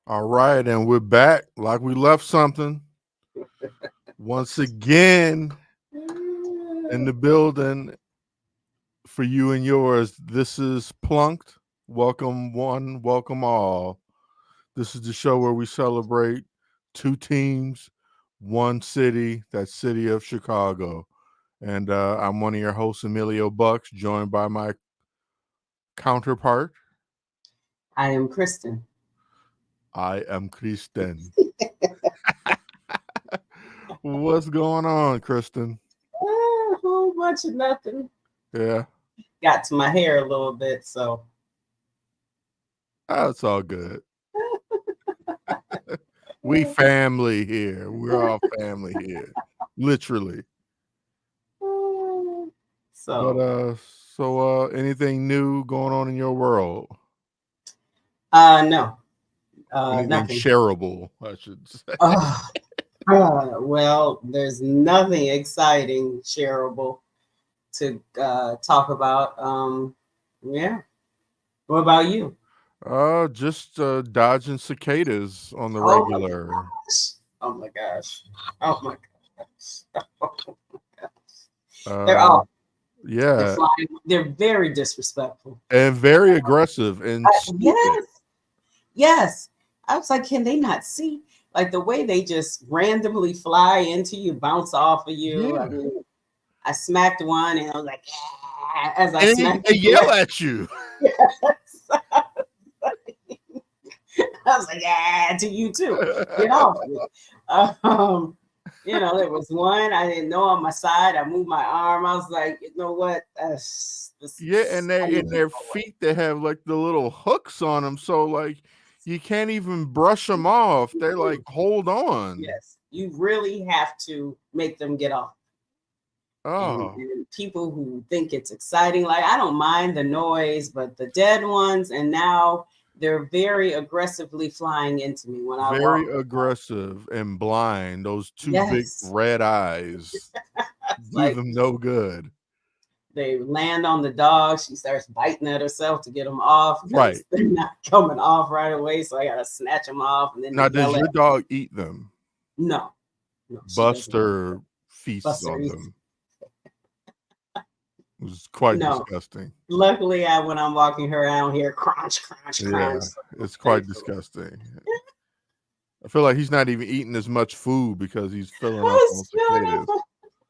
All right, and we're back like we left something once again in the building for you and yours. This is Plunked. Welcome one, welcome all. This is the show where we celebrate two teams, one city, that city of Chicago. And I'm one of your hosts, Emilio Bucks, joined by my counterpart. I am Kristen. I am Kristen. What's going on, Kristen? A whole bunch of nothing. Yeah. Got to my hair a little bit, so. Oh, it's all good. We family here. We're all family here. Literally. But So. anything new going on in your world? No. Anything Nothing. shareable, I should say. Well, there's nothing exciting, shareable to talk about. Yeah. What about you? Just dodging cicadas on the Oh my regular. gosh. Oh my gosh. Oh my gosh. Oh my gosh. They're Uh all they're yeah. flying. They're very disrespectful. And very aggressive and stupid. Yes. Yes. I was like, can they not see? Like the way they just randomly fly into you, bounce off of you. I Yeah. mean, I smacked one and I was like, "Ah," as I And smacked they the yell at you. yes. I was like, yeah, to you too. Get off me. Um, there was one I didn't know on my side. I moved my arm. I was like, you know what? Yeah, and I they need in to their go away. feet they have like the little hooks on them, so like you can't even brush them off. They like hold on. Yes, you really have to make them get off. And, Oh, and people who think it's exciting, like I don't mind the noise, but the dead ones, and now they're very aggressively flying into me when I very walk. aggressive and blind. Those two big Yes, red eyes do like them no good. they land on the dog. She starts biting at herself to get them off because Right. they're not coming off right away. So I gotta snatch them off, and then they Now, does yell your at dog eat them? no, no, she doesn't. Buster feasts Buster on eats. them. It's quite No, disgusting. luckily, when I'm walking her, I don't hear crunch, crunch, Yeah, crunch. So it's quite thankfully. disgusting. I feel like he's not even eating as much food because he's filling up on It's cicadas. beautiful.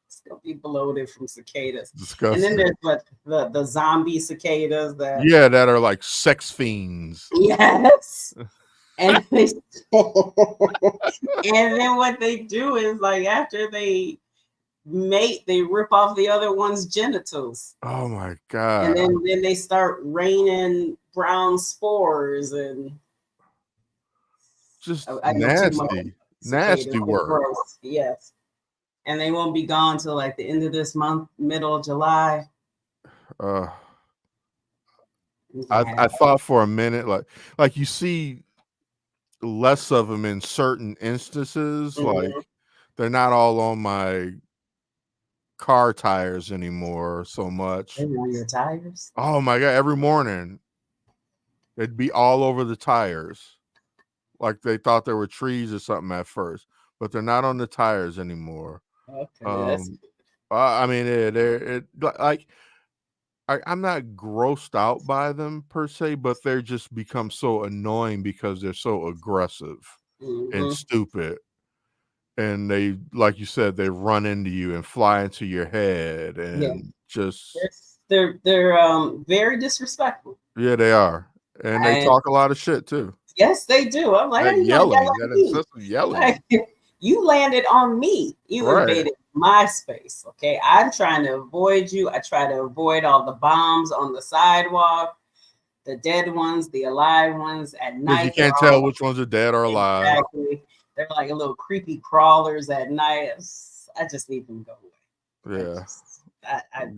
It's gonna be bloated from cicadas. And then Disgusting. there's what the zombie cicadas that Yeah, that are like sex fiends. yes. And they and then what they do is like after they mate, they rip off the other one's genitals. Oh my And god. then they start raining brown spores and Just I know too much cicadas. nasty They're work. gross. Yes. And they won't be gone till like the end of this month, middle of July. Uh I Yeah. thought for a minute like you see less of them in certain instances, like Mhm. they're not all on my car tires anymore so much. Maybe on your tires. Oh my god, every morning it'd be all over the tires. Like they thought there were trees or something at first, but they're not on the tires anymore. Okay, that's Um I mean, like I'm not grossed out by them per se, but they're just become so annoying because they're so aggressive and mm-hmm. stupid. And they, like you said, they run into you and fly into your head Yeah. and just They're very disrespectful. yeah, they are. And they And talk a lot of shit too. yes, they do. I'm like, how That you gonna yell yelling, at that me? incessant yelling. Like, you landed on me. You Right. invaded my space. Okay. I'm trying to avoid you. I try to avoid all the bombs on the sidewalk, the dead ones, the alive ones. At Because you night, they're can't tell all which ones are dead or alive. exactly. They're like a little creepy crawlers at night. I just need them to go away. Yeah.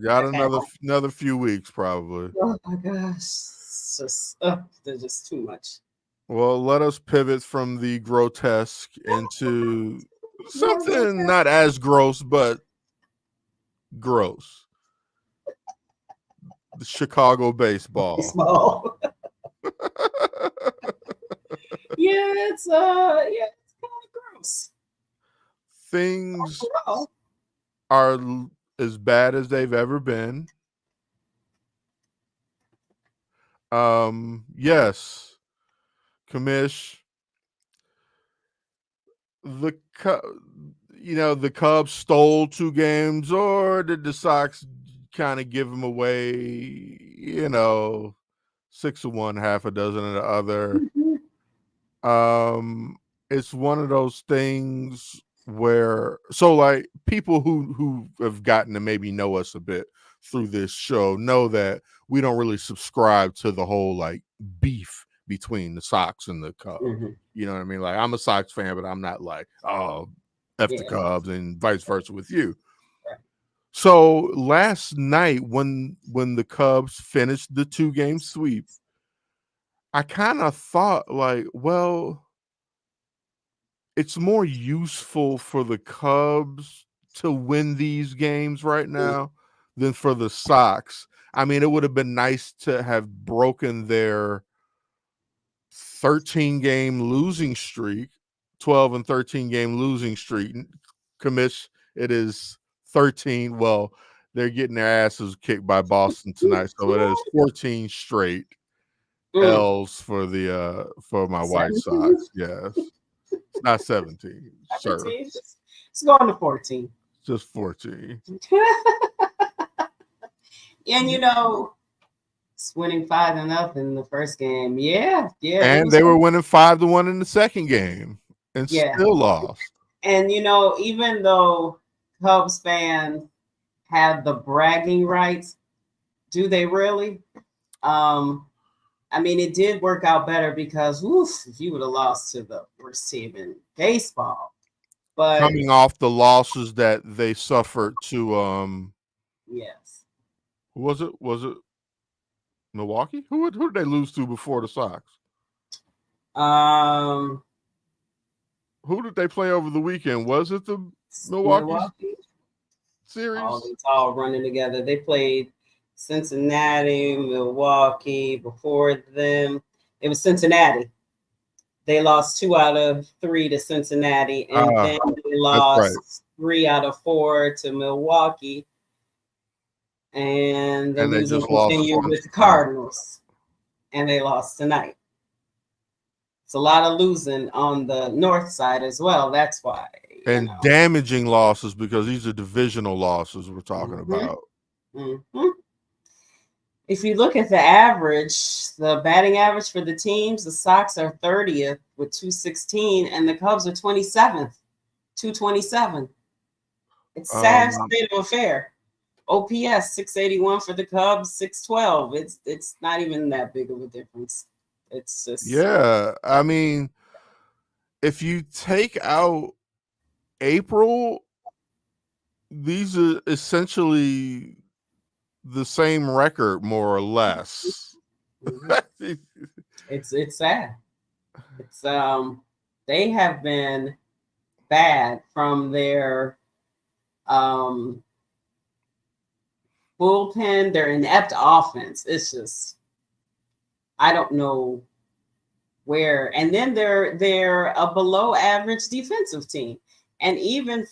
Got I've had another few weeks probably. oh my gosh, it's just they're just too much. Well, let us pivot from the grotesque into More something grotesque. not as gross, but gross. The Chicago baseball. Small. it's kind of gross. Things Oh, are as bad as they've ever been. Yes, Commish, the the Cubs stole 2 games, or did the Sox kind of give them away? 6 of one, half a dozen of the other. It's one of those things where, so like, people who have gotten to maybe know us a bit through this show know that we don't really subscribe to the whole like beef between the Sox and the Cubs. mhm. You know what I mean? Like, I'm a Sox fan, but I'm not like, oh, F the Yeah. Cubs, and vice versa with you. Right. So last night when the Cubs finished the 2-game sweep, I kind of thought like, well, it's more useful for the Cubs to win these games right now than for the Sox. I mean, it would have been nice to have broken their 13-game losing streak, 12 and 13-game losing streak. Commish, it is 13. Well, they're getting their asses kicked by Boston tonight, so it is 14 straight Mm. L's for my White 17? Sox. Yes. It's not 17, sir. 17? It's going to 14. Just 14. And it's winning 5-0 the first game. Yeah. And they were winning 5-1 in the second game and still lost. And even though Cubs fans have the bragging rights, do they really? I mean, it did work out better because if you would have lost to the worst team in baseball. But coming off the losses that they suffered to yes. Was it Milwaukee? Who did they lose to before the Sox? Who did they play over the weekend? Was it the Milwaukee series? It's all running together. They played Cincinnati, Milwaukee. Before them, it was Cincinnati. They lost 2 out of 3 to Cincinnati, and then they lost 3 out of 4 to Milwaukee. And the losing continued with the Cardinals, and they lost tonight. It's a lot of losing on the north side as well. That's why. And damaging losses, because these are divisional losses we're talking about. Mm-hmm. If you look at the average, the batting average for the teams, the Sox are 30th with 216, and the Cubs are 27th, 227. It's sad state of affair. OPS 681 for the Cubs, 612. It's not even that big of a difference. It's just, yeah. I mean, if you take out April, these are essentially the same record, more or less. It's sad. It's they have been bad from their bullpen, their inept offense. It's just, I don't know where. And then they're a below average defensive team. And even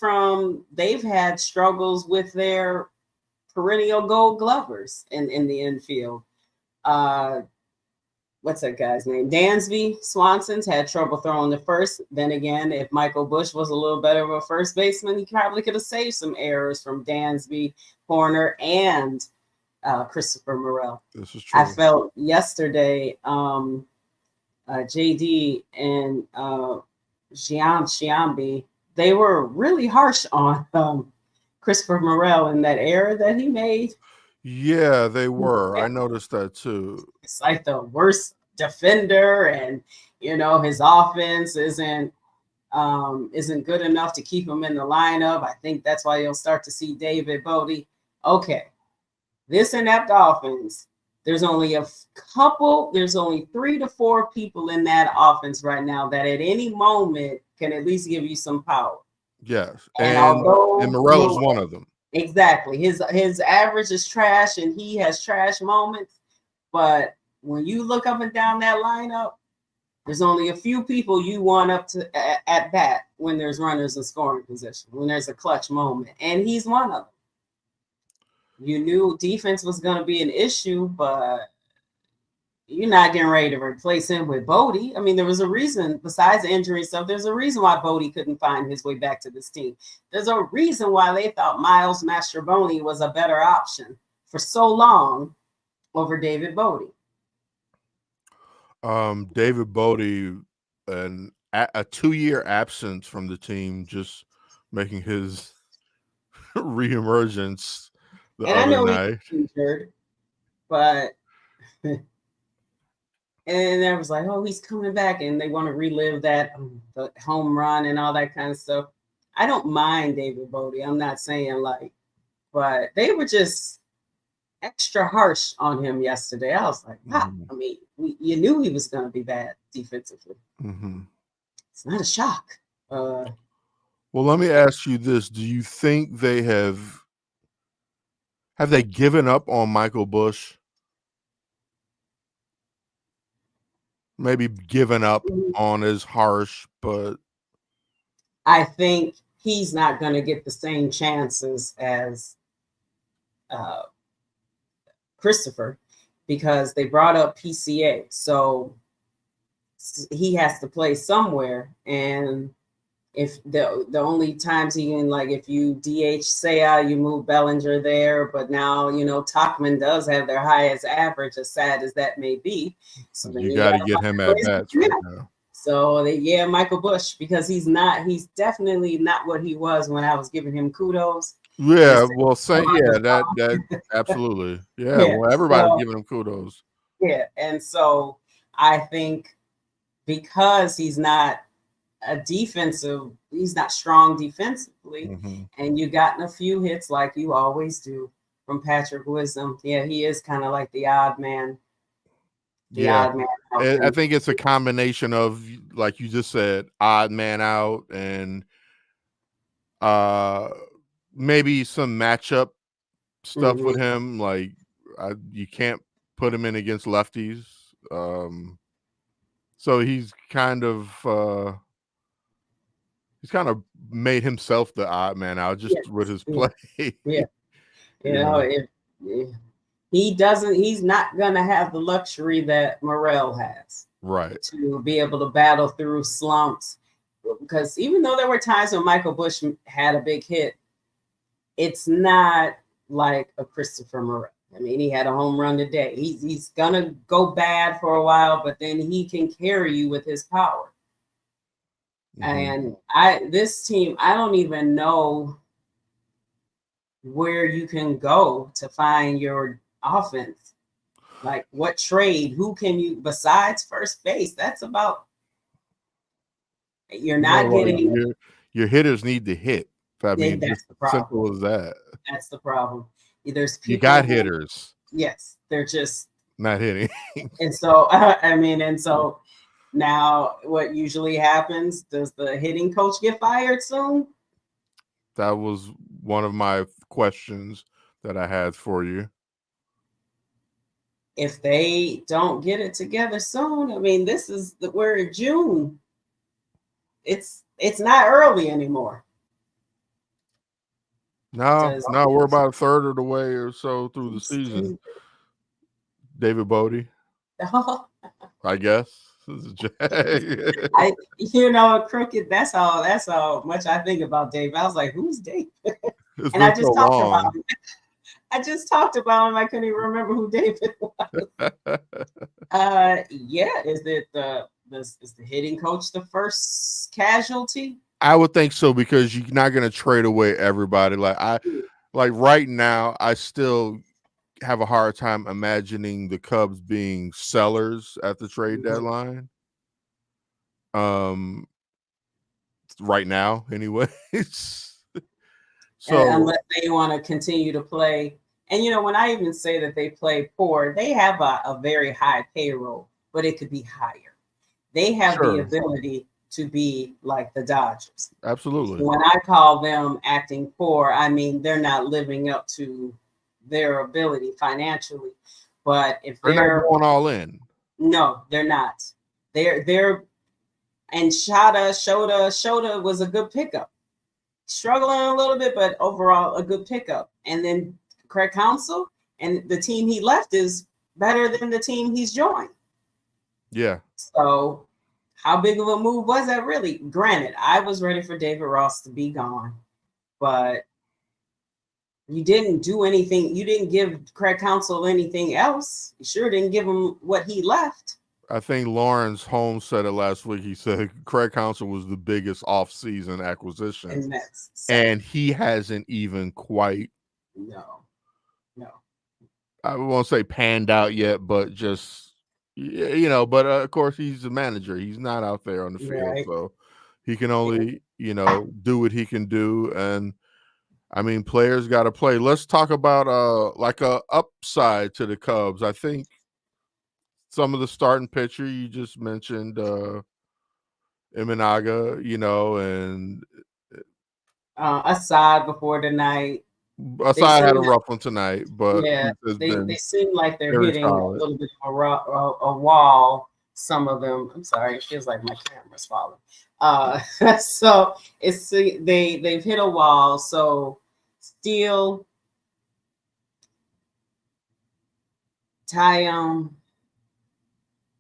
they've had struggles with their perennial gold glovers in the infield. What's that guy's name? Dansby Swanson's had trouble throwing the first. Then again, if Michael Busch was a little better of a first baseman, he probably could have saved some errors from Dansby, Horner, and Christopher Morel. This is true. I felt yesterday, JD and Giambi, they were really harsh on Christopher Morel in that error that he made. Yeah, they were. I noticed that too. It's like the worst defender, and his offense isn't good enough to keep him in the lineup. I think that's why you'll start to see David Bodie. Okay, this inept offense, there's only 3 to 4 people in that offense right now that at any moment can at least give you some power. Yes, and Morel is one of them. Exactly. His average is trash, and he has trash moments. But when you look up and down that lineup, There's only a few people you want up to at bat when there's runners in scoring position, when there's a clutch moment, and he's one of them. You knew defense was going to be an issue, but you're not getting ready to replace him with Bodie. I mean, there was a reason, besides injury stuff, there's a reason why Bodie couldn't find his way back to this team. There's a reason why they thought Miles Mastrobuoni was a better option for so long over David Bodie. David Bodie, a 2-year absence from the team, just making his reemergence the And I other know night. he's injured, but and I was like, oh, he's coming back, and they want to relive that the home run and all that kind of stuff. I don't mind David Bodie. I'm not saying but they were just extra harsh on him yesterday. I was like, wow. I mean, you knew he was going to be bad defensively. It's not a shock. Well, let me ask you this: do you think they have they given up on Michael Bush? Maybe given up on as harsh, but I think he's not going to get the same chances as Christopher, because they brought up PCA. So he has to play somewhere. And if the only times he can, like, if you DH Seiya, you move Bellinger there. But now, Tachman does have their highest average, as sad as that may be. So you got to get him at bats right now. So Michael Bush, because he's definitely not what he was when I was giving him kudos. Yeah, well, that absolutely. Yeah, well, everybody's giving him kudos. Yeah, and so I think because he's not he's not strong defensively, and you gotten a few hits like you always do from Patrick Wisdom. Yeah, he is kind of like the odd man. Odd man out. I think it's a combination of, like you just said, odd man out, and maybe some matchup stuff with him. Like you can't put him in against lefties. So he's kind of made himself the odd man out just with his play. He's not gonna have the luxury that Morel has, right, to be able to battle through slumps. Because even though there were times when Michael Bush had a big hit, it's not like a Christopher Morel. I mean, he had a home run today. He's gonna go bad for a while, but then he can carry you with his power. And this team, I don't even know where you can go to find your offense. Like, what trade? Who can you, besides first base? That's about. You're not getting. Your hitters need to hit. I mean, that's just the problem. simple as that. That's the problem. There's people. You got hitters. Yes, they're just not hitting. And so, so now what usually happens? Does the hitting coach get fired soon? That was one of my questions that I had for you. If they don't get it together soon, I mean, we're in June. It's not early anymore. No, we're about a third of the way or so through the season. David Bodie, I guess. Crooked. That's how much I think about Dave. I was like, "Who's Dave?" And I just talked about him. I just talked about him. I couldn't even remember who David was. Is the hitting coach the first casualty? I would think so, because you're not going to trade away everybody. Like right now, I still have a hard time imagining the Cubs being sellers at the trade deadline. Right now, anyways. So unless they want to continue to play, and when I even say that they play poor, they have a very high payroll, but it could be higher. They have the ability to be like the Dodgers. Absolutely. When I call them acting poor, I mean they're not living up to their ability financially. But if they're not going all in. No, they're not. They're and Shota was a good pickup. Struggling a little bit, but overall a good pickup. And then Craig Counsell and the team he left is better than the team he's joined. Yeah. So how big of a move was that really? Granted, I was ready for David Ross to be gone, but you didn't do anything. You didn't give Craig Counsell anything else. You sure didn't give him what he left. I think Lawrence Holmes said it last week. He said Craig Counsell was the biggest off-season acquisition. And that's sad. And he hasn't even quite, no. I won't say panned out yet, but just, but of course he's a manager. He's not out there on the field. Right. So he can only, do what he can do. And I mean, players got to play. Let's talk about like a upside to the Cubs. I think some of the starting pitcher you just mentioned, Imanaga, and Assad before tonight. Assad had a rough one tonight, but yeah, they seem like they're hitting solid. A little bit of a wall. Some of them. I'm sorry, it feels like my camera's falling. So it's they've hit a wall. So Steele, Tyone,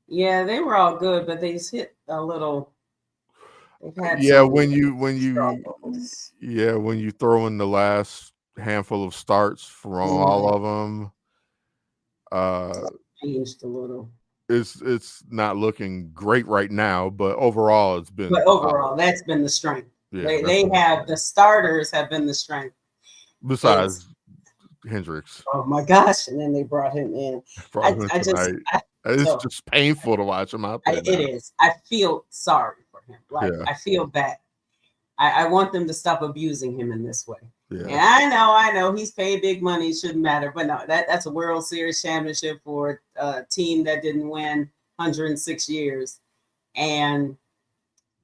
yeah, they were all good, but they just hit a little. When you throw in the last handful of starts from all of them, changed a little. It's not looking great right now, but overall it's been. But overall, that's been the strength. Yeah, they have the starters have been the strength. Besides Hendricks. Oh my gosh! And then they brought him in. It's just painful to watch him out there. It is. I feel sorry for him. I feel bad. I want them to stop abusing him in this way. Yeah. And I know he's paid big money. It shouldn't matter. But no, that's a World Series championship for a team that didn't win 106 years. And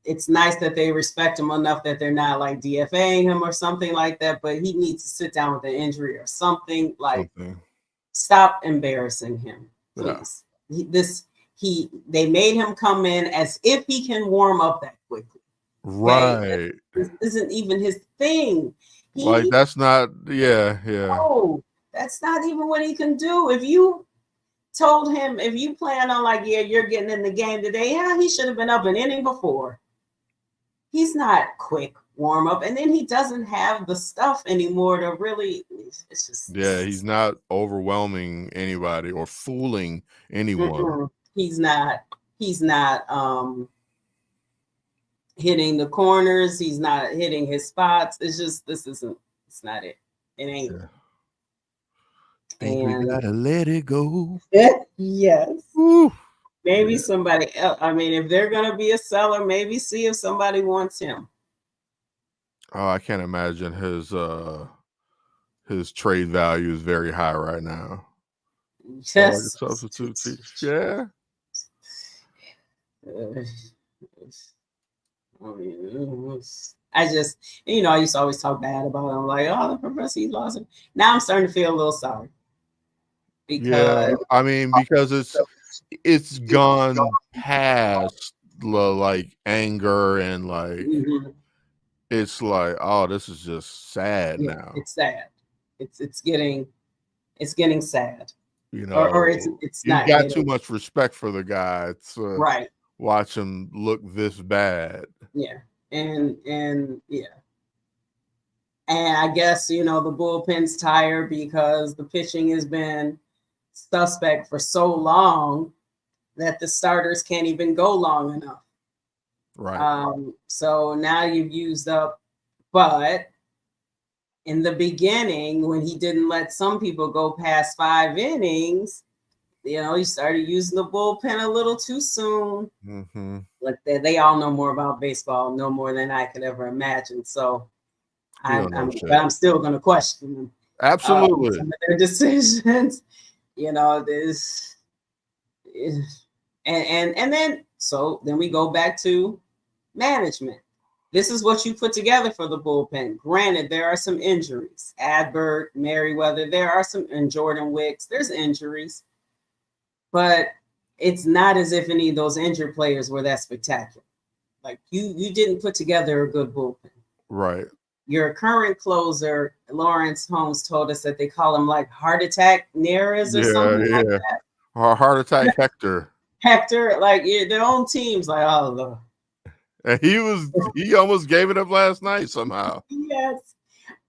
it's nice that they respect him enough that they're not like DFAing him or something like that. But he needs to sit down with an injury or something. Stop embarrassing him, please. Yeah. They made him come in as if he can warm up that quickly. Right. This isn't even his thing. That's not, No, that's not even what he can do. If you told him, if you plan on you're getting in the game today, he should have been up an inning before. He's not quick warm up, and then he doesn't have the stuff anymore to really. It's just he's not overwhelming anybody or fooling anyone. He's not hitting the corners. He's not hitting his spots. It's just it's not it. It ain't. Yeah. Think we gotta let it go. Yes. Woo. Maybe somebody else. I mean, if they're gonna be a seller, maybe see if somebody wants him. Oh, I can't imagine his trade value is very high right now. Yes. Substitute. Yeah. I just, I used to always talk bad about him. Like, the professor, he lost him. Now I'm starting to feel a little sorry. Because it's gone past anger and it's this is just sad now. It's sad. It's getting sad. Or it's not. You got too much respect for the guy. It's right. Watch him look this bad. Yeah. And I guess, the bullpen's tired because the pitching has been suspect for so long that the starters can't even go long enough. Right. So now you've used up, but in the beginning, when he didn't let some people go past 5 innings, he started using the bullpen a little too soon. Mm-hmm. They all know more about baseball, no more than I could ever imagine. So I'm still going to question them. Absolutely. Some of their decisions, this, and then we go back to management. This is what you put together for the bullpen. Granted, there are some injuries. Adbert, Merriweather, and Jordan Wicks. There's injuries. But it's not as if any of those injured players were that spectacular. Like you didn't put together a good bullpen. Right. Your current closer, Lawrence Holmes, told us that they call him like heart attack Neres or something like Yeah. that. Heart attack Hector. Hector, like their own teams, like And he almost gave it up last night somehow. yes,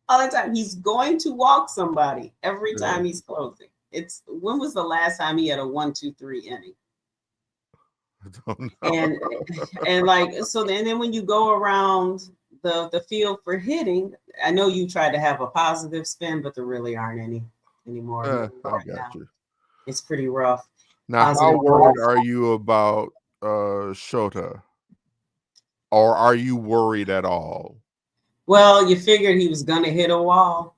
all the time. He's going to walk somebody every Yeah. time he's closing. When was the last time he had a 1-2-3 inning? I don't know. And like so then when you go around the field for hitting, I know you tried to have a positive spin, but there really aren't any anymore I right got now. you. It's pretty rough. Now, how worried are you about Shota? Or are you worried at all? Well, you figured he was gonna hit a wall.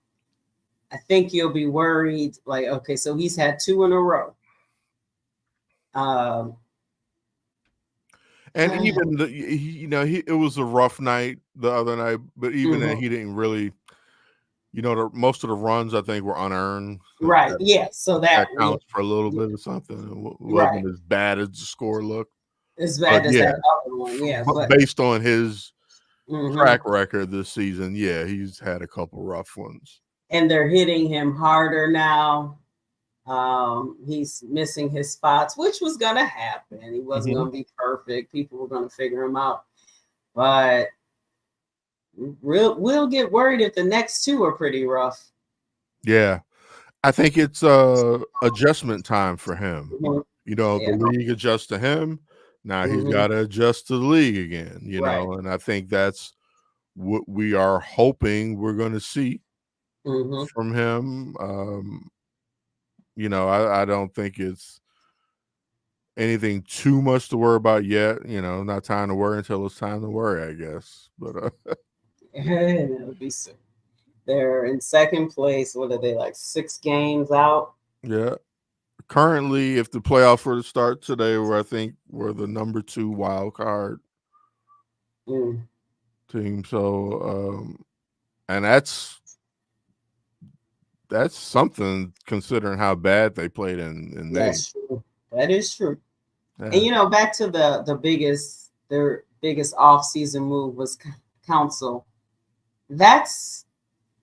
I think you'll be worried. Like, okay, so he's had 2 in a row. And even it was a rough night the other night, but even then he didn't really, most of the runs I think were unearned. So right. Yeah. So that counts for a little bit of something. It wasn't right. as bad as the score looked. As bad as that other one. Yeah. But based on his track record this season, yeah, he's had a couple rough ones. And they're hitting him harder now. He's missing his spots, which was gonna happen. He wasn't gonna be perfect. People were gonna figure him out, but we'll get worried if the next 2 are pretty rough. Yeah, I think it's adjustment time for him. The league adjusts to him. Now he's got to adjust to the league again. And I think that's what we are hoping we're going to see from him. I don't think it's anything too much to worry about yet. Not time to worry until it's time to worry, I guess. But it'll be soon. They're in second place. What are they, like 6 games out? Yeah. Currently, if the playoffs were to start today, we're the number 2 wild card team. So, and that's something considering how bad they played in May. That's true. That is true. Yeah. And back to their biggest off-season move was Council. That's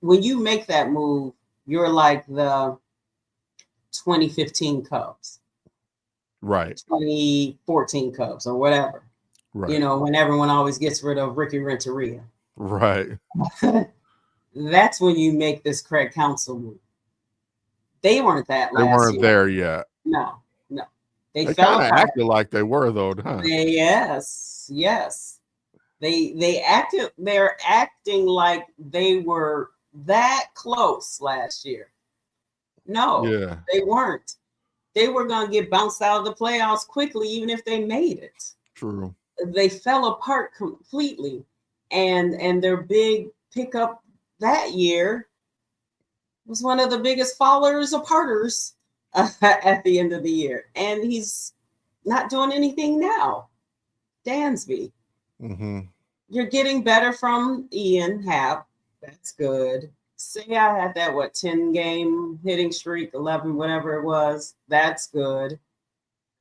when you make that move, you're like the 2015 Cubs, right? 2014 Cubs or whatever. Right. When everyone always gets rid of Ricky Renteria. Right. That's when you make this Craig Council move. They weren't that last year. They weren't there yet. No. They kind of acted like they were, though, huh? Yes. They're acting like they were that close last year. No, they weren't. They were going to get bounced out of the playoffs quickly, even if they made it. True. They fell apart completely. And their big pickup that year was one of the biggest fallers aparters at the end of the year. And he's not doing anything now. Dansby. You're getting better from Ian Happ. That's good. Say I had that 10-game hitting streak, 11, whatever it was. That's good.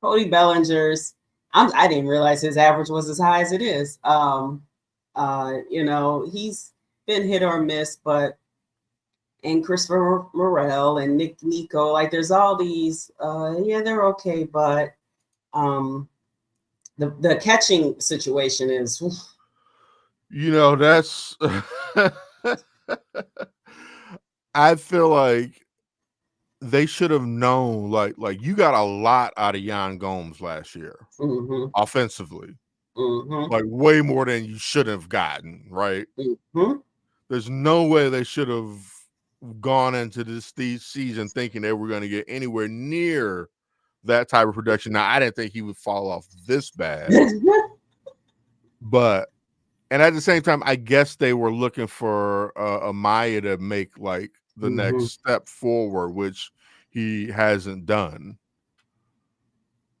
Cody Bellinger's. I didn't realize his average was as high as it is. He's been hit or miss, and Christopher Morel and Nick Nico, like there's all these. They're okay, but the catching situation is. That's. I feel like they should have known, like you got a lot out of Yan Gomes last year, offensively, like way more than you should have gotten, right? There's no way they should have gone into this season thinking they were going to get anywhere near that type of production. Now, I didn't think he would fall off this bad, and at the same time, I guess they were looking for Amaya to make like the next step forward, which he hasn't done.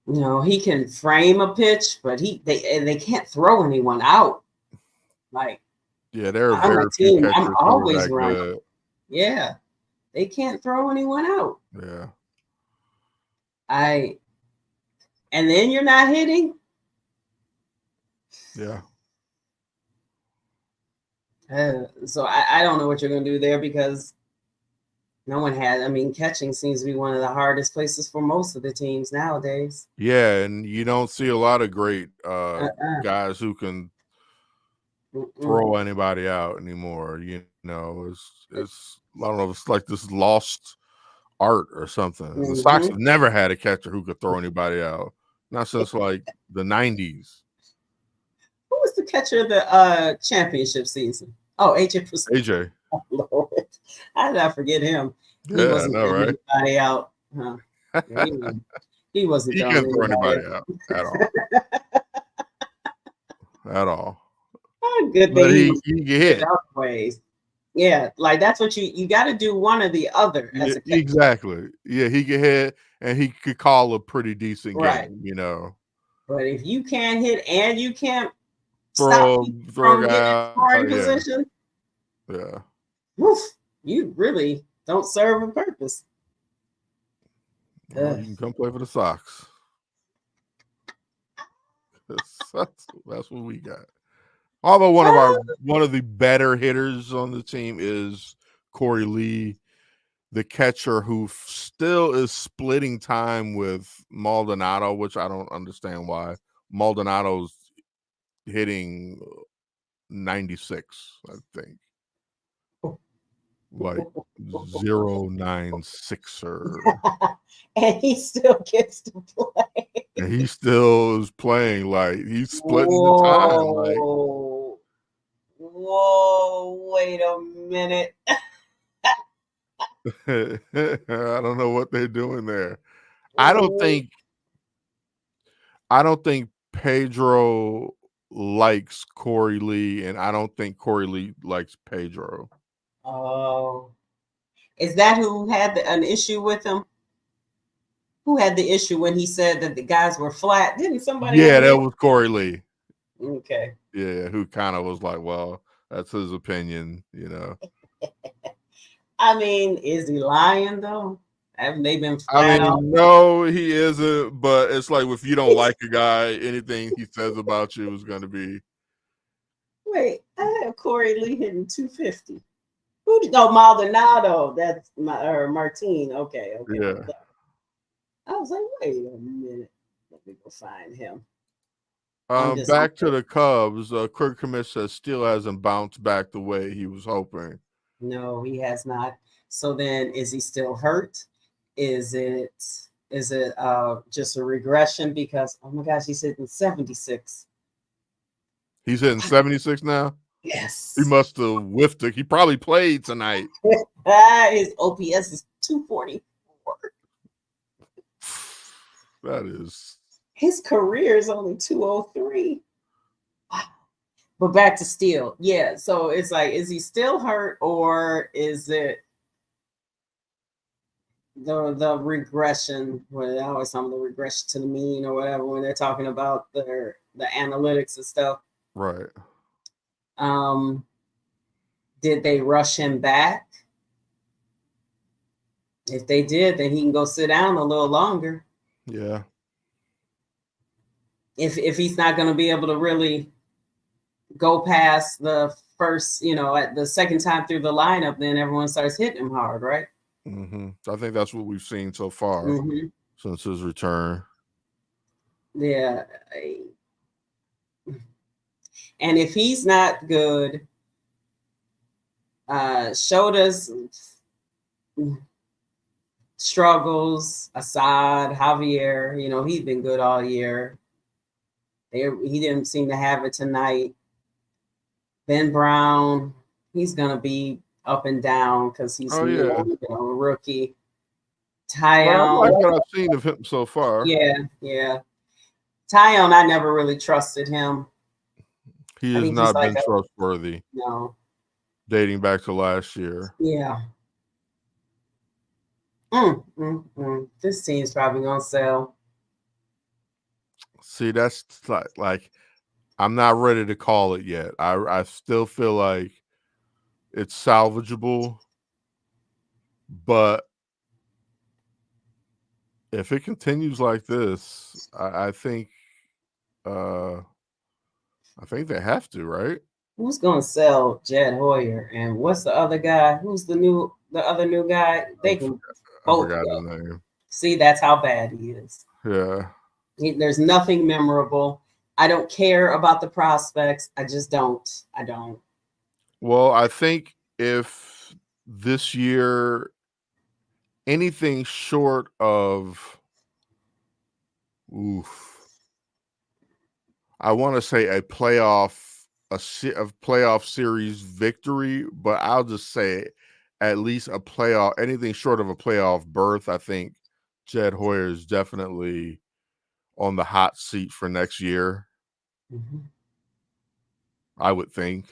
He can frame a pitch, but they can't throw anyone out. Like, they're very few catchers. I'm always running. Yeah, they can't throw anyone out. Yeah, and then you're not hitting. Yeah. So I don't know what you're going to do there because no one has. I mean, catching seems to be one of the hardest places for most of the teams nowadays. Yeah, and you don't see a lot of great Uh-uh. guys who can Mm-mm. throw anybody out anymore. You know, it's I don't know, it's like this lost art or something. The Sox have never had a catcher who could throw anybody out. Not since like the 90s. Who was the catcher of the championship season? Oh, AJ. AJ. Oh, Lord. How did I forget him? He Yeah, I wasn't know, throwing right? anybody out. Huh. Yeah, he wasn't He throwing can't throw anybody anybody out at all. At all. Oh, good But thing he he was can good get hit. other ways. Yeah, like that's what you got to do one or the other as Yeah, a catcher. exactly. Yeah, he could hit and he could call a pretty decent Right. game, you know. But if you can't hit and you can't stop Throw people throw a from guy getting in out. scoring Yeah. position, Yeah. woof, you really don't serve a purpose. Well, you can come play for the Sox. That's what we got. Although one of the better hitters on the team is Corey Lee, the catcher who still is splitting time with Maldonado, which I don't understand why. Maldonado's hitting 96, I think. Like 096er. And he still gets to play. And he still is playing, like he's splitting the time. Like Whoa, wait a minute. I don't know what they're doing there. I don't think Pedro likes Corey Lee, and I don't think Corey Lee likes Pedro. Oh, is that who had an issue with him? Who had the issue when he said that the guys were flat? Didn't somebody? Yeah, that was Corey Lee. Okay. Yeah, who kind of was like, well, that's his opinion, you know. I mean, is he lying though? Haven't they been I flat out? mean, no, he isn't, but it's like if you don't like a guy, anything he says about you is going to be. Wait, I have Corey Lee hitting 250. Who? No, Maldonado. That's Martine. Okay. Yeah. I was like, wait a minute. Let me go find him. Back to the Cubs. Kirk Commit says still hasn't bounced back the way he was hoping. No, he has not. So then, is he still hurt? Is it just a regression? Because oh my gosh, he's hitting 76. He's hitting 76 now. Yes. He must have whiffed it. He probably played tonight. His OPS is 244. That is. His career is only 203. Wow. But back to Steele. Yeah. So it's like, is he still hurt or is it the regression? Well, they always talk about the regression to the mean or whatever when they're talking about the analytics and stuff. Right. Did they rush him back? If they did, then he can go sit down a little longer. Yeah. If he's not going to be able to really go past the first, at the second time through the lineup, then everyone starts hitting him hard, right? Mm-hmm. I think that's what we've seen so far since his return. Yeah. And if he's not good, Shota's struggles, Assad, Javier, he's been good all year. He didn't seem to have it tonight. Ben Brown, he's going to be up and down because he's a rookie. Tyon, I like what I've seen of him so far. Yeah. Tyon, I never really trusted him. He has not been trustworthy. No. Dating back to last year. Yeah. This team's probably going to sell. See, that's like I'm not ready to call it yet. I still feel like it's salvageable, but if it continues like this, I think they have to, right? Who's gonna sell Jed Hoyer? And what's the other guy? Who's the other new guy? They can I both forgot his go. name. See, that's how bad he is. Yeah. There's nothing memorable. I don't care about the prospects. I just don't. I don't. Well, I think if this year anything short of I want to say a playoff series victory, but I'll just say at least a playoff, anything short of a playoff berth. I think Jed Hoyer is definitely on the hot seat for next year. Mm-hmm. I would think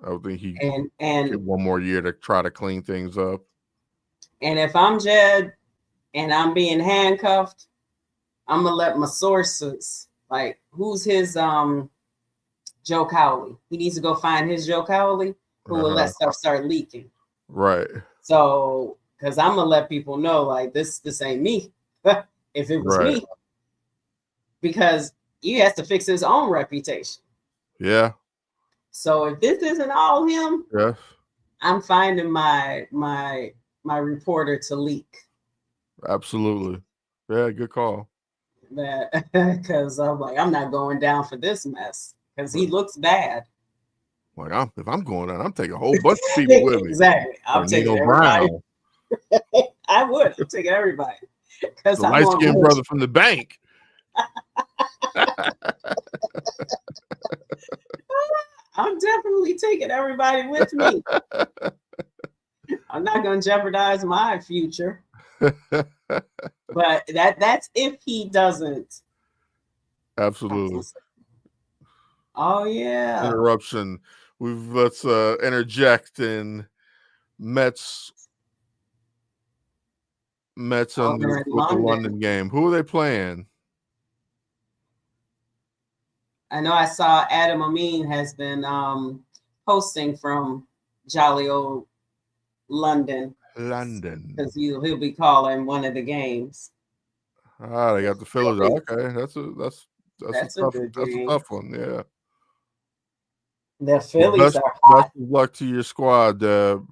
he and get one more year to try to clean things up. And if I'm Jed and I'm being handcuffed, I'm gonna let my sources, like, who's his Joe Cowley. He needs to go find his Joe Cowley who will let stuff start leaking. Right. So, because I'm gonna let people know, like, this ain't me. If it was me, because he has to fix his own reputation. Yeah. So if this isn't all him, yes, I'm finding my reporter to leak. Absolutely. Yeah, good call. That because I'm like, I'm not going down for this mess because he looks bad. Like if I'm going down, I'm taking a whole bunch of people with me. Exactly. I'm taking Nino everybody. Brown. I would. I'm taking everybody. Because the light-skinned brother from the bank. I'm definitely taking everybody with me. I'm not going to jeopardize my future. But that's if he doesn't. Absolutely. Oh yeah. Interruption. Let's interject in Mets with the London game. Who are they playing? I know I saw Adam Amin has been posting from jolly old London. Because he'll be calling one of the games. Ah, they got the Phillies. Okay, that's a tough one. Yeah. The Phillies are hot. Best of luck to your squad, Deb.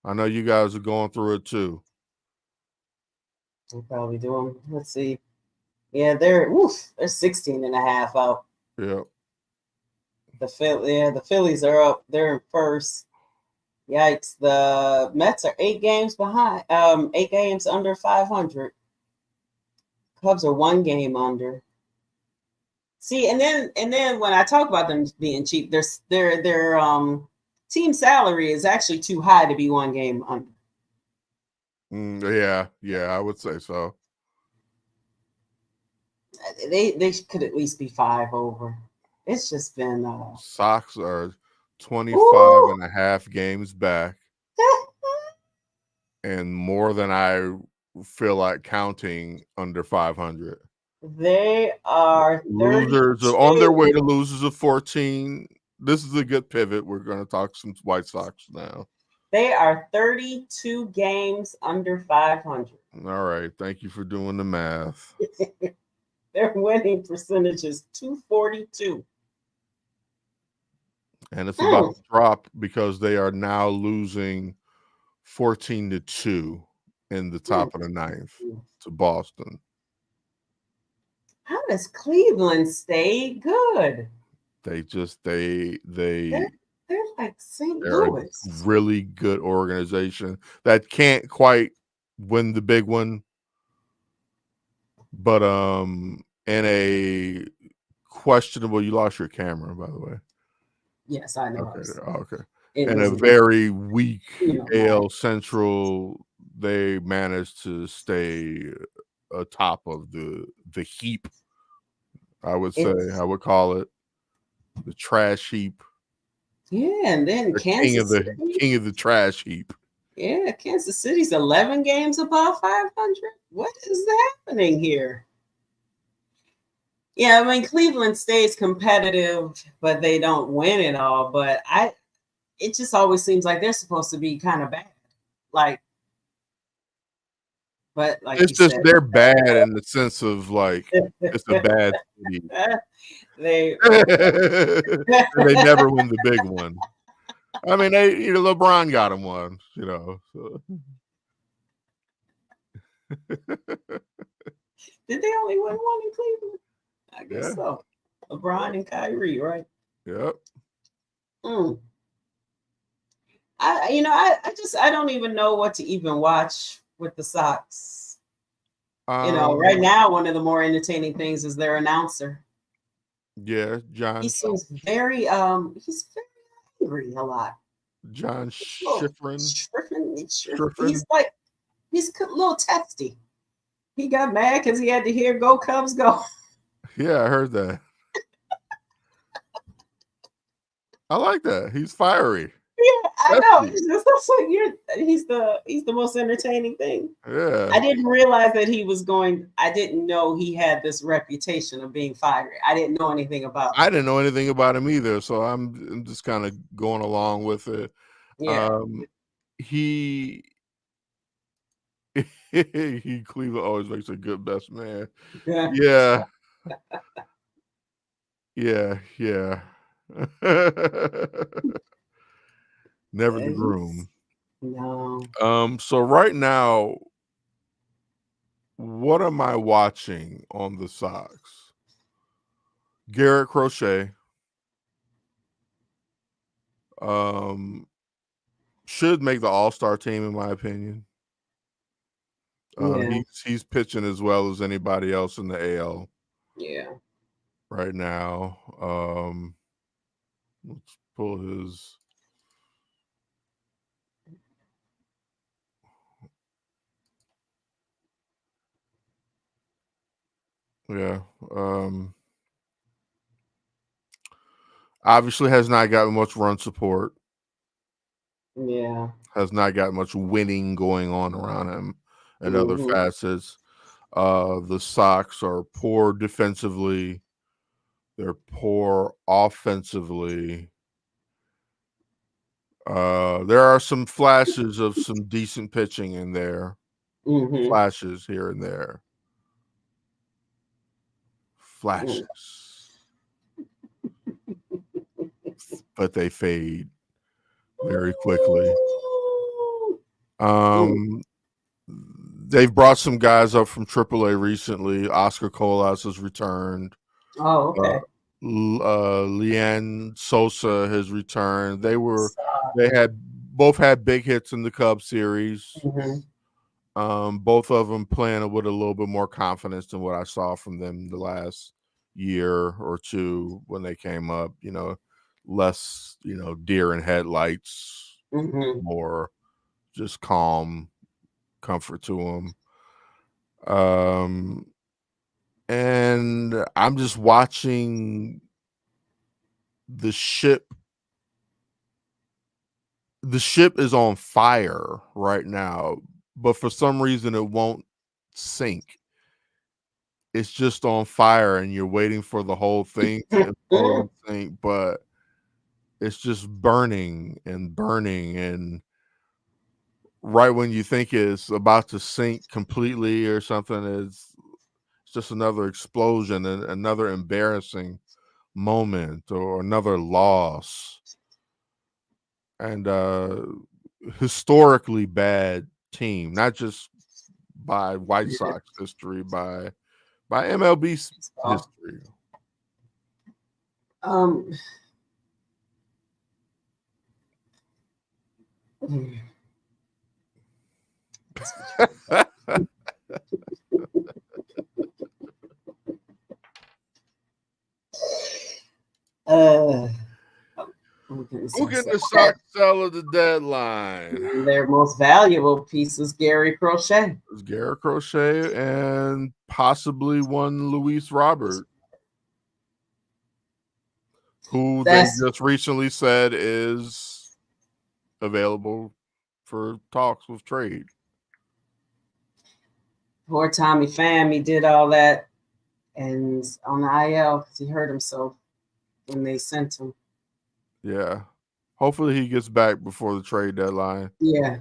I know you guys are going through it too. We'll probably do them. Let's see. Yeah, they're 16.5 out. Yeah. The Phillies are up. They're in first. Yikes. The Mets are 8 games behind. 8 games under 500. Cubs are 1 game under. See, and then when I talk about them being cheap, their team salary is actually too high to be 1 game under. Yeah, I would say so. They could at least be 5 over. It's just been Sox are 25.5 games back. And more than I feel like counting under 500. They are losers on their way to losers of 14. This is a good pivot. We're going to talk some White Sox now. They are 32 games under 500. All right. Thank you for doing the math. Their winning percentage is 242. And it's about to drop because they are now losing 14-2 in the top of the 9th to Boston. How does Cleveland stay good? They're like St. Louis. A really good organization that can't quite win the big one, but in a questionable. You lost your camera, by the way. Yes, I know. Okay. In a very weak AL Central, they managed to stay atop of the heap. I would say, I would call it the trash heap. Yeah, and then Kansas City. King of the trash heap. Yeah, Kansas City's 11 games above 500. What is happening here? Yeah, I mean, Cleveland stays competitive, but they don't win it all. But it just always seems like they're supposed to be kind of bad. Like, But like It's you just said, they're bad in the sense of like it's a bad city. they And they never win the big one. I mean, LeBron got him one, So. did they only win one in Cleveland? I guess Yeah. so. LeBron and Kyrie, right? Yep. Mm. I don't even know what to even watch with the Sox. Right now, one of the more entertaining things is their announcer. Yeah, He seems he's very angry a lot. John Oh, Schifrin. He's a little testy. He got mad because he had to hear "Go Cubs, Go." Yeah, I heard that. I like that. He's fiery. Yeah, I know. It's just he's the most entertaining thing. Yeah. I didn't realize that I didn't know he had this reputation of being fiery. I didn't know anything about him. I didn't know anything about him either, so I'm just kind of going along with it. Yeah. He Cleveland always makes a good best man. Yeah. Yeah. Never the groom. No. So right now, what am I watching on the Sox? Garrett Crochet. Should make the All-Star team in my opinion. Yeah. He's pitching as well as anybody else in the AL. Yeah. Right now. Let's pull his. Yeah. Obviously has not gotten much run support. Yeah. Has not got much winning going on around him and other facets. The Sox are poor defensively. They're poor offensively. There are some flashes of some decent pitching in there. Flashes here and there. Flashes. But they fade very quickly. They've brought some guys up from AAA recently. Oscar Colas has returned. Oh, okay. Leanne Sosa has returned. Both had big hits in the Cubs series. Both of them playing with a little bit more confidence than what I saw from them the last year or two when they came up. Less deer in headlights, more just calm comfort to them. And I'm just watching the ship. The ship is on fire right now, but for some reason it won't sink. It's just on fire and you're waiting for the whole thing to implode and sink, but it's just burning and burning, and right when you think it's about to sink completely or something, it's just another explosion and another embarrassing moment or another loss. And historically bad team, not just by White Sox history, by MLB history. Who can the Sox sell at the deadline? Their most valuable piece is Gary Crochet. It's Garrett Crochet and possibly one Luis Robert, who they just recently said is available for talks with trade. Poor Tommy Pham, he did all that and on the IL because he hurt himself when they sent him. Yeah. Hopefully he gets back before the trade deadline. Yeah.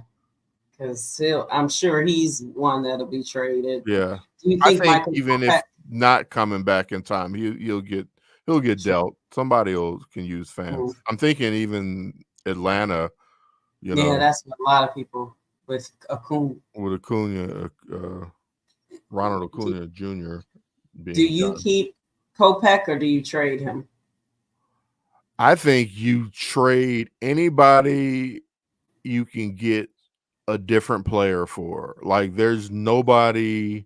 because I'm sure he's one that'll be traded. Yeah, Do you I think think Michael even Kopech? if not coming back in time, he'll get dealt. Somebody can use Mm, fans. I'm thinking even Atlanta, you yeah, know, that's what a lot of people with Akun. with Acuna, Ronald Do, Acuna Jr. do being you done. keep Kopech or do you trade him? I think you trade anybody you can get a different player for. Like, there's nobody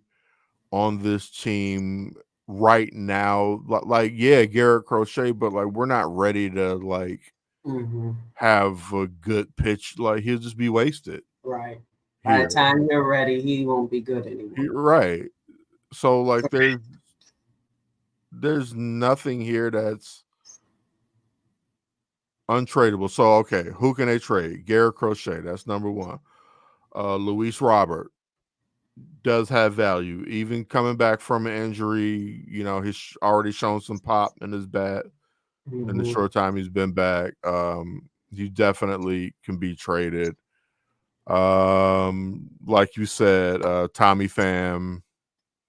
on this team right now. Like, yeah, Garrett Crochet, but like we're not ready to like Mm-hmm. have a good pitch. Like, he'll just be wasted Right. By the here. time you're ready, he won't be good anymore. Right. So like there's nothing here that's untradeable. So okay, who can they trade? Garrett Crochet, that's number one. Luis Robert does have value. Even coming back from an injury, you know, he's already shown some pop in his bat in the Mm-hmm. short time he's been back. He definitely can be traded. Like you said, Tommy Pham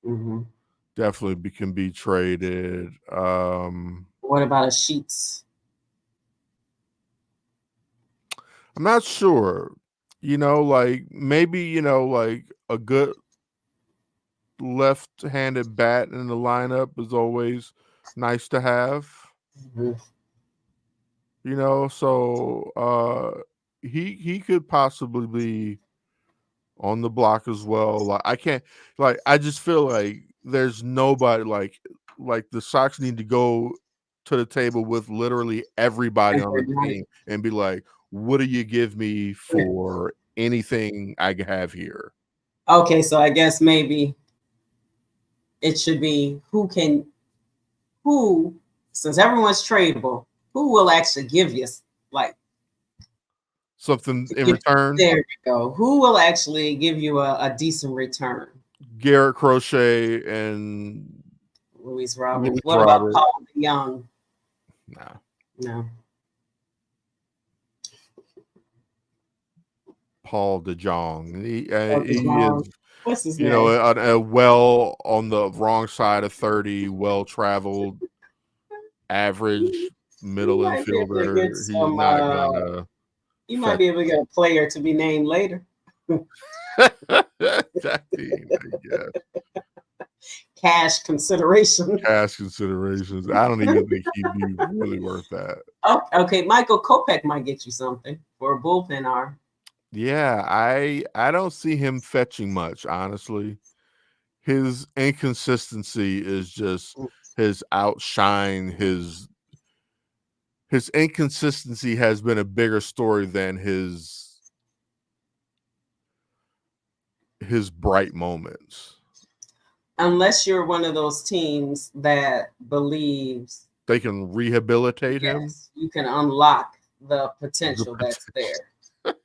Mm-hmm. definitely can be traded. What about a Sheets? I'm not sure. You know, like maybe, you know, like a good left-handed bat in the lineup is always nice to have. Mm-hmm. You know, so he could possibly be on the block as well. Like I can't, like I just feel like there's nobody like the Sox need to go to the table with literally everybody on the Every night. team and be like, what do you give me for anything I have here? Okay, so I guess maybe it should be who, since everyone's tradable, who will actually give you like Something in give, return. there you go. Who will actually give you a decent return? Garrett Crochet and Luis Robert. Luis What about Robert. Paul Young? Nah. No. Paul DeJong. Oh, He is, what's his you know, name? a well on the wrong side of 30, well traveled, average You middle might be able to get infielder. He's some. not gonna You might fetch be able to get a player to be named later. that team, I guess. Cash consideration. Cash considerations. I don't even think he'd be really worth that. Okay, Michael Kopech might get you something for a bullpen arm. Yeah, I don't see him fetching much, honestly. His inconsistency is just his outshine. His inconsistency has been a bigger story than his bright moments. Unless you're one of those teams that believes They can rehabilitate him. yes, you can unlock the potential that's there.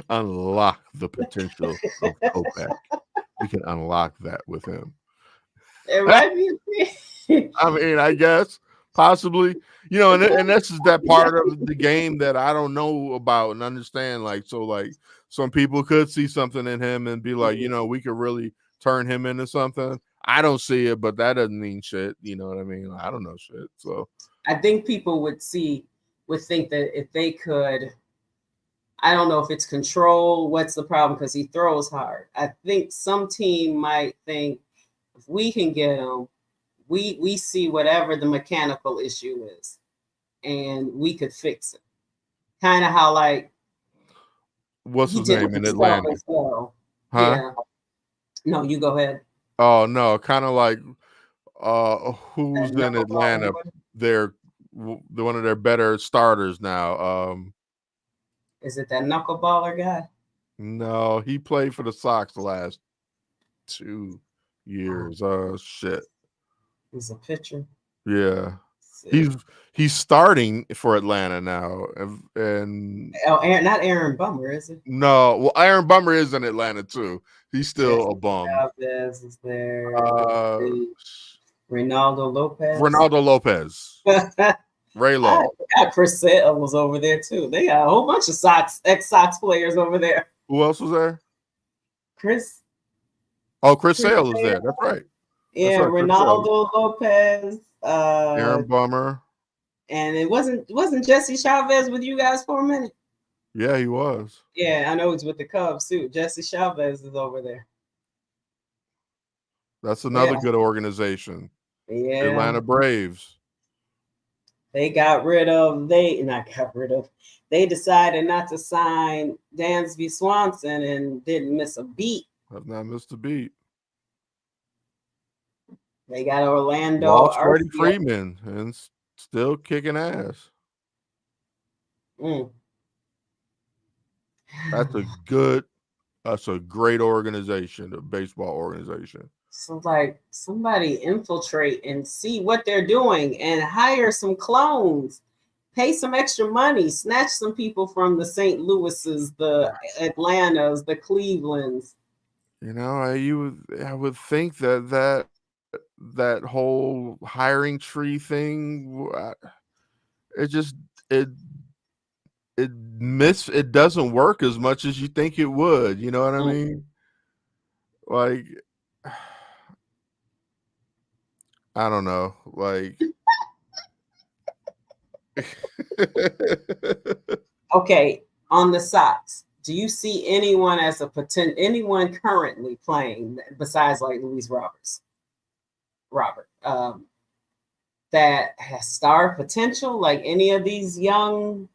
Unlock the potential of Kopech. We can unlock that with him. It might be. I mean, I guess possibly, you know, and this is that part of the game that I don't know about and understand. Like, so like some people could see something in him and be like, you know, we could really turn him into something. I don't see it, but that doesn't mean shit. You know what I mean? I don't know shit. So I think people would think that if they could, I don't know if it's control, what's the problem? Because he throws hard. I think some team might think if we can get him, we see whatever the mechanical issue is, and we could fix it. Kind of how like what's he his did name with in himself Atlanta? as well. Huh? Yeah. No, you go ahead. Oh no, kind of like That who's in knuckleballer Atlanta? boy. They're one of their better starters now. Is it that knuckleballer guy? No, he played for the Sox the last 2 years. Shit. He's a pitcher. Yeah. He's starting for Atlanta now. And Oh, not Aaron Bummer, is it? no, well, Aaron Bummer is in Atlanta too. He's still Yes, a bum. Chavez is there. Uh Ronaldo Lopez. Ronaldo Lopez. I Raylo. forgot Chris Sale was over there too. They got a whole bunch of ex-Sox players over there. Who else was there? Chris. Oh, Chris Chris Sale is Sale. there. That's right. That's Yeah, right. Chris Sale. Ronaldo Lopez. Aaron Bummer. And it wasn't Jesse Chavez with you guys for a minute. Yeah, he was. Yeah, I know he's with the Cubs too. Jesse Chavez is over there. That's another Yeah. good organization. Yeah. Atlanta Braves. They decided not to sign Dansby Swanson and didn't miss a beat. Have not missed a beat. They got Orlando Lost Freddie Arcia. Freeman and still kicking ass. Mm. That's a great organization, a baseball organization. So like somebody infiltrate and see what they're doing and hire some clones, pay some extra money, snatch some people from the St. Louis's, the Atlantas, the Clevelands. You know, I would think that whole hiring tree thing, it it doesn't work as much as you think it would. You know what I mean? Like, I don't know. Like, Okay, on the Sox, do you see anyone as a anyone currently playing besides like Luis Robert, that has star potential, like any of these young?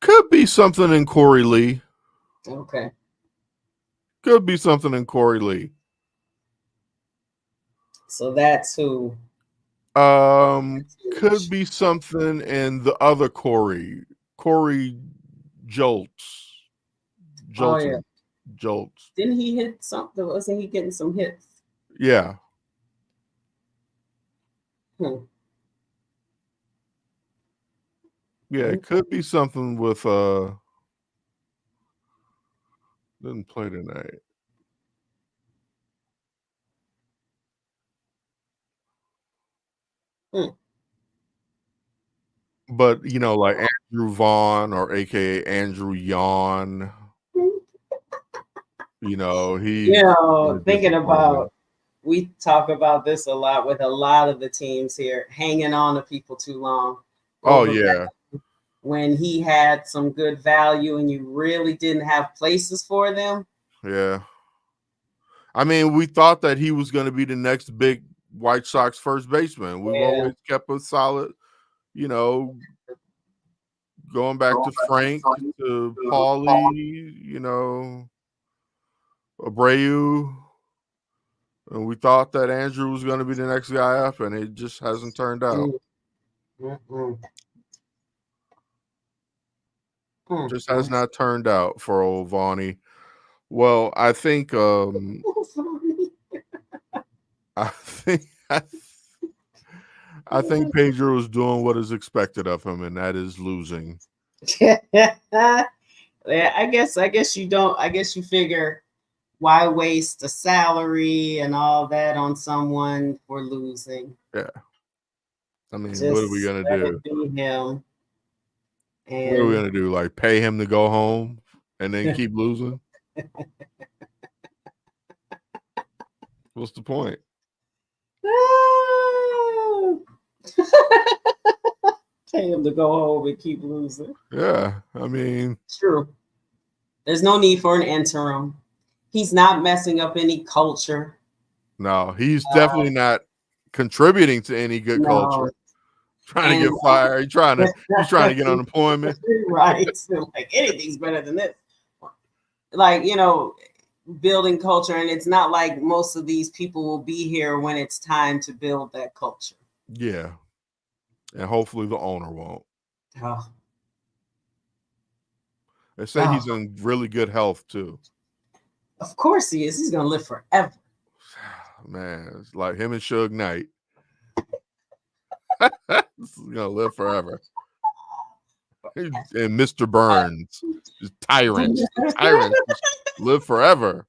Could be something in Corey Lee. Okay. Could be something in Corey Lee. So that's who. Could be something in the other Corey Jolts. Oh yeah. Jolts. Didn't he hit something? Wasn't he getting some hits? Yeah. Yeah, it could be something with didn't play tonight. But you know, like Andrew Vaughn or AKA Andrew Yawn. You know, thinking about, we talk about this a lot with a lot of the teams here, hanging on to people too long. Oh yeah. When he had some good value and you really didn't have places for them. Yeah. I mean, we thought that he was going to be the next big White Sox first baseman. We've always kept a solid, you know, going back to Frank, to Paulie, you know, Abreu. And we thought that Andrew was going to be the next guy up, and it just hasn't turned out. Just has not turned out for old Vaughnie. Well, I think I think Pedro is doing what is expected of him, and that is losing. Yeah, I guess you don't. I guess you figure, why waste the salary and all that on someone for losing? Yeah. I mean, what are we gonna do? Be him. And what are we gonna do? Like pay him to go home and then keep losing? What's the point? Pay him to go home and keep losing. Yeah, I mean, true. There's no need for an interim. He's not messing up any culture. No, he's definitely not contributing to any good culture. Trying to get fired. He's trying to get unemployment. Right. Like anything's better than this. Like, you know, building culture, and it's not like most of these people will be here when it's time to build that culture. Yeah. And hopefully the owner won't. Oh. They say he's in really good health too. Of course he is. He's gonna live forever. Man, it's like him and Suge Knight. He's gonna live forever. And Mr. Burns, just tyrants, live forever.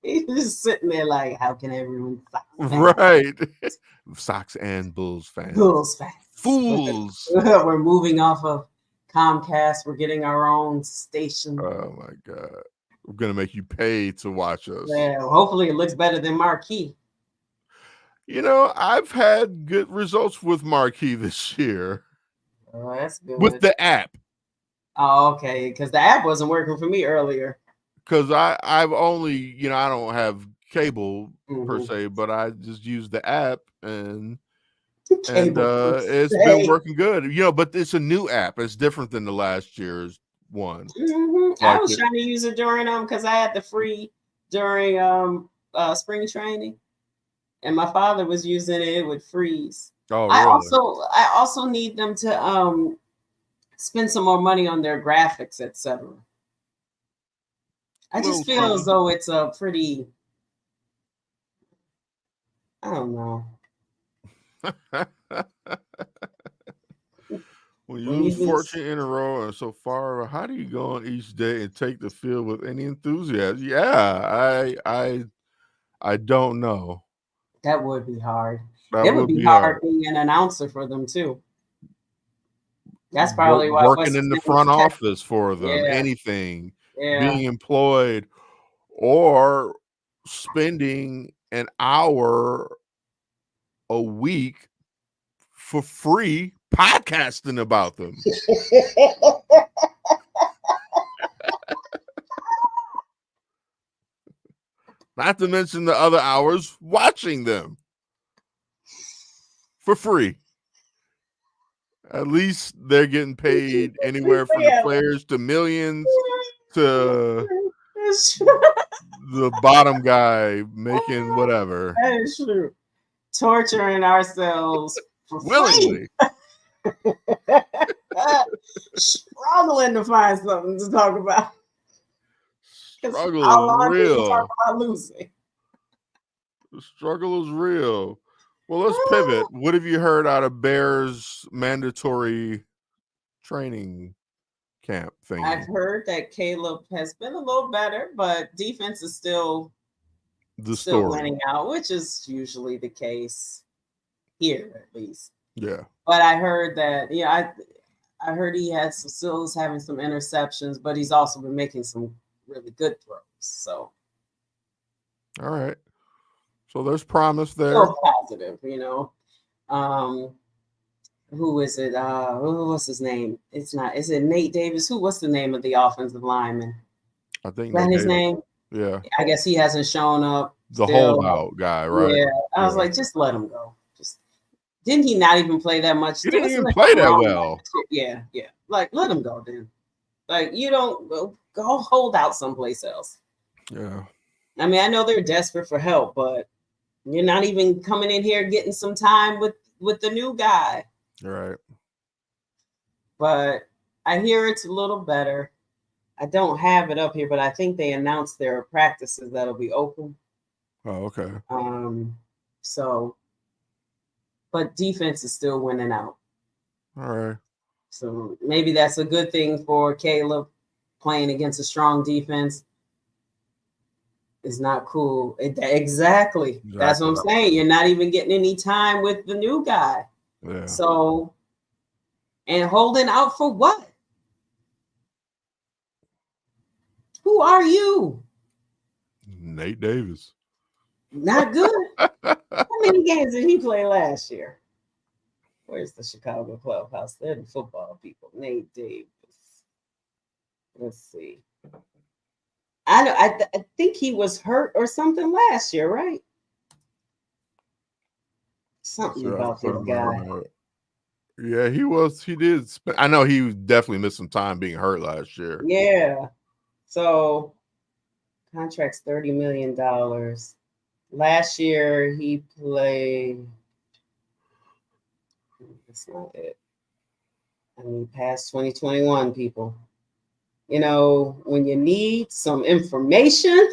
He's just sitting there like, how can everyone Sox fans? Right. Sox and Bulls fans. Bulls fans. Fools. We're moving off of Comcast. We're getting our own station. Oh my God. We're gonna make you pay to watch us. Yeah, hopefully it looks better than Marquee. You know, I've had good results with Marquee this year. Oh, that's good. With the app. Oh, okay. Because the app wasn't working for me earlier. Because I've only, you know, I don't have cable per se, but I just use the app and it's been working good. You know, but it's a new app. It's different than the last year's one. I was trying to use it during because I had the free during spring training, and my father was using it. It would freeze. Oh, really? I also need them to spend some more money on their graphics, etc. I just feel as though it's a pretty, I don't know. When you lose 14 in a row and so far, how do you go on each day and take the field with any enthusiasm? Yeah, I don't know. That would be hard. It would be hard being an announcer for them too. That's probably why working in the front office for them, anything, being employed, or spending an hour a week for free podcasting about them. Not to mention the other hours watching them for free. At least they're getting paid anywhere from the players to millions to the bottom guy making whatever. That is true. Torturing ourselves for willingly. Struggling to find something to talk about. Struggle is real. Talk about losing. The struggle is real. Well, let's pivot. What have you heard out of Bears mandatory training camp thing? I've heard that Caleb has been a little better, but defense is still winning out, which is usually the case here, at least. Yeah. But I heard that, I heard he had still having some interceptions, but he's also been making some really good throws. So, all right. So there's promise there. Still positive, Who is it? What's his name? It's not. Is it Nate Davis? What's the name of the offensive lineman? I think that's his name. Yeah. I guess he hasn't shown up. The holdout guy, right? Yeah. I was like, just let him go. Didn't he not even play that much? He didn't even play that well. Yeah. Like, let him go, then. Like, you don't go hold out someplace else. Yeah. I mean, I know they're desperate for help, but you're not even coming in here getting some time with the new guy. Right. But I hear it's a little better. I don't have it up here, but I think they announced their practices that'll be open. Oh, okay. So, but defense is still winning out. All right. So maybe that's a good thing for Caleb. Playing against a strong defense is not cool. Exactly. That's what I'm saying. You're not even getting any time with the new guy. Yeah. So, and holding out for what? Who are you? Nate Davis. Not good. How many games did he play last year? Where's the Chicago clubhouse? They're the football people. Nate Davis. Let's see. I know. I think he was hurt or something last year, right? Something about this guy. Yeah, he was. He did. I know he definitely missed some time being hurt last year. Yeah. So, contract's $30 million. Last year he played. That's not it. I mean, past 2021, people. When you need some information,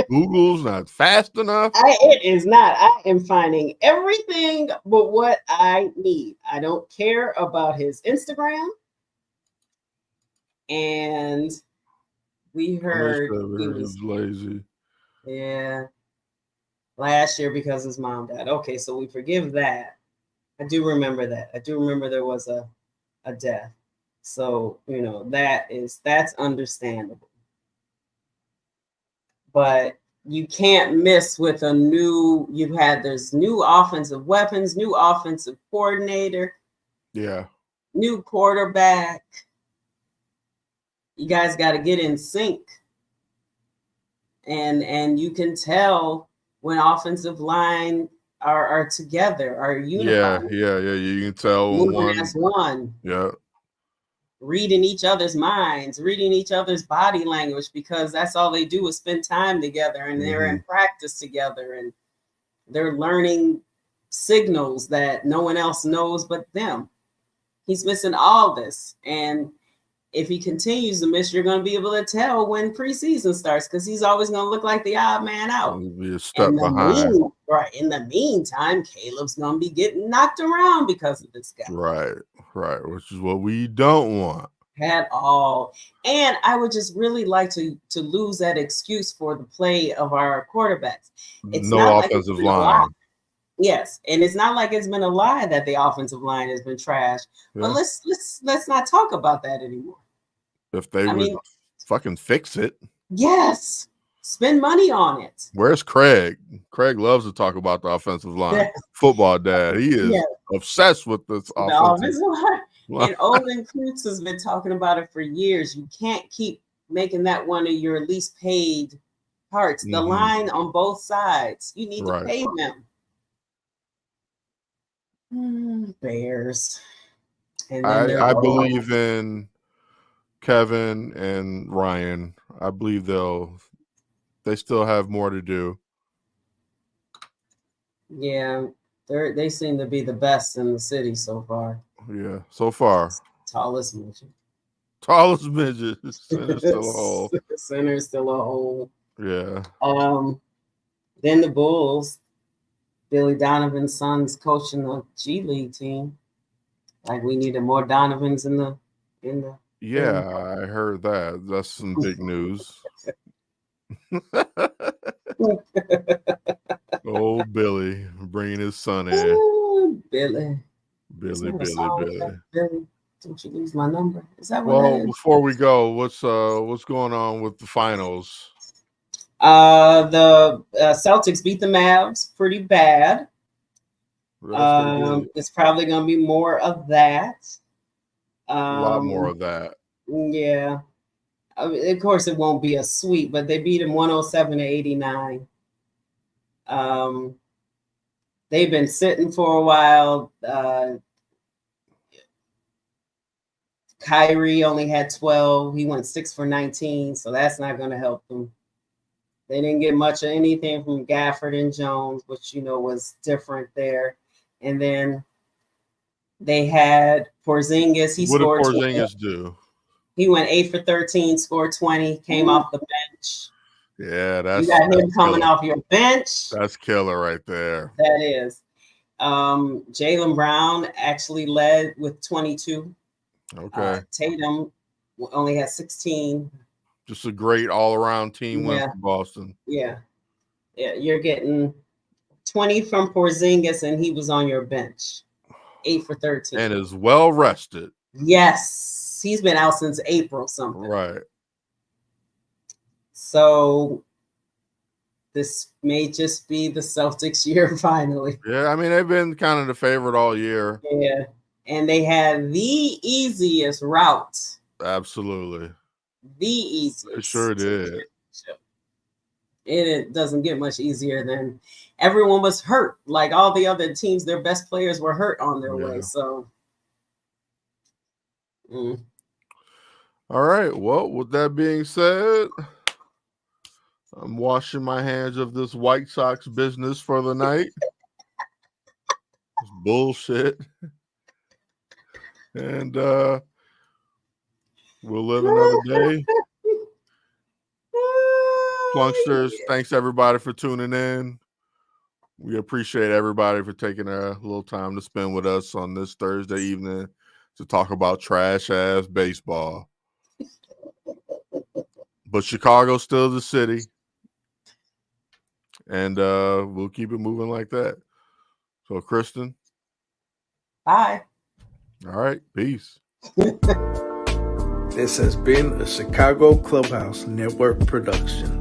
Google's not fast enough. It is not. I am finding everything but what I need. I don't care about his Instagram. And we heard he He was, was lazy. yeah, last year because his mom died. Okay, so we forgive that. I do remember that. I do remember there was a death. So, that's understandable. But you can't miss with there's new offensive weapons, new offensive coordinator, Yeah. new quarterback. You guys got to get in sync. And you can tell when offensive line are together, are unified, Yeah. You can tell when moving as one. Yeah. Reading each other's minds, reading each other's body language, because that's all they do is spend time together, and they're in practice together, and they're learning signals that no one else knows but them. He's missing all this. And if he continues to miss, you're going to be able to tell when preseason starts, because he's always going to look like the odd man out. Be a step behind. In the meantime, Caleb's going to be getting knocked around because of this guy. Right. Which is what we don't want at all. And I would just really like to lose that excuse for the play of our quarterbacks. It's no not offensive like line. Yes, and it's not like it's been a lie that the offensive line has been trash. Yeah. But let's not talk about that anymore. If they would fucking fix it. Yes. Spend money on it. Where's Craig? Craig loves to talk about the offensive line. Yes. Football dad. He is obsessed with this offensive line. And Olin Kreutz has been talking about it for years. You can't keep making that one of your least paid parts. The line on both sides. You need to pay them. Bears. And I believe in Kevin and Ryan. I believe they still have more to do. Yeah, they seem to be the best in the city so far. Yeah, so far. Tallest midget. Center's still a hole. Center's still a hole. Yeah. Then the Bulls. Billy Donovan's son's coaching the G League team. Like, we needed more Donovans in the. Yeah, I heard that. That's some big news. Oh, Billy bringing his son in. Ooh, Billy. Billy. Don't you lose my number? Is that what that is? Before we go, what's going on with the finals? The Celtics beat the Mavs pretty bad. It's probably going to be more of that. A lot more of that. Yeah. I mean, of course, it won't be a sweep, but they beat him 107-89. They've been sitting for a while. Kyrie only had 12. He went 6 for 19, so that's not going to help them. They didn't get much of anything from Gafford and Jones, which, was different there. And then they had Porzingis. What did Porzingis do? He went 8 for 13, scored 20, came off the bench. Yeah, you got him coming off your bench. That's killer right there. That is. Jaylen Brown actually led with 22. Okay. Tatum only had 16. Just a great all-around team win for Boston. Yeah, you're getting 20 from Porzingis, and he was on your bench. 8 for 13. And is well rested. Yes. He's been out since April something. Right. So this may just be the Celtics' year finally. Yeah, I mean, they've been kind of the favorite all year. Yeah. And they had the easiest route. Absolutely. The easiest. It sure did. It doesn't get much easier than everyone was hurt. Like all the other teams, their best players were hurt on their way. So. All right. Well, with that being said, I'm washing my hands of this White Sox business for the night. It's bullshit. And we'll live another day. Plunksters, thanks everybody for tuning in. We appreciate everybody for taking a little time to spend with us on this Thursday evening to talk about trash ass baseball. But Chicago's still the city. And we'll keep it moving like that. So, Kristen. Bye. All right. Peace. This has been a Chicago Clubhouse Network production.